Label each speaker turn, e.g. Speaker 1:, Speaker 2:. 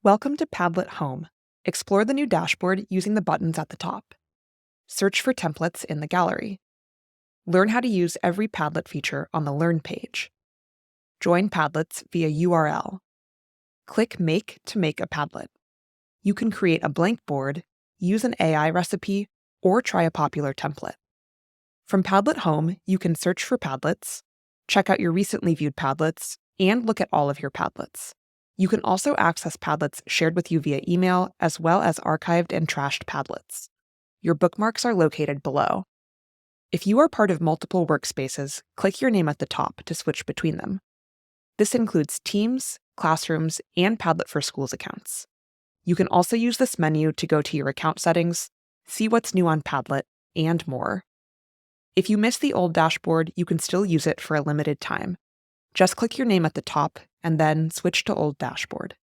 Speaker 1: Welcome to Padlet Home. Explore the new dashboard using the buttons at the top. Search for templates in the gallery. Learn how to use every Padlet feature on the Learn page. Join Padlets via URL. Click Make to make a Padlet. You can create a blank board, use an AI recipe, or try a popular template. From Padlet Home, you can search for Padlets, check out your recently viewed Padlets, and look at all of your Padlets. You can also access Padlets shared with you via email, as well as archived and trashed Padlets. Your bookmarks are located below. If you are part of multiple workspaces, click your name at the top to switch between them. This includes Teams, Classrooms, and Padlet for Schools accounts. You can also use this menu to go to your account settings, see what's new on Padlet, and more. If you miss the old dashboard, you can still use it for a limited time. Just click your name at the top and then switch to Old Dashboard.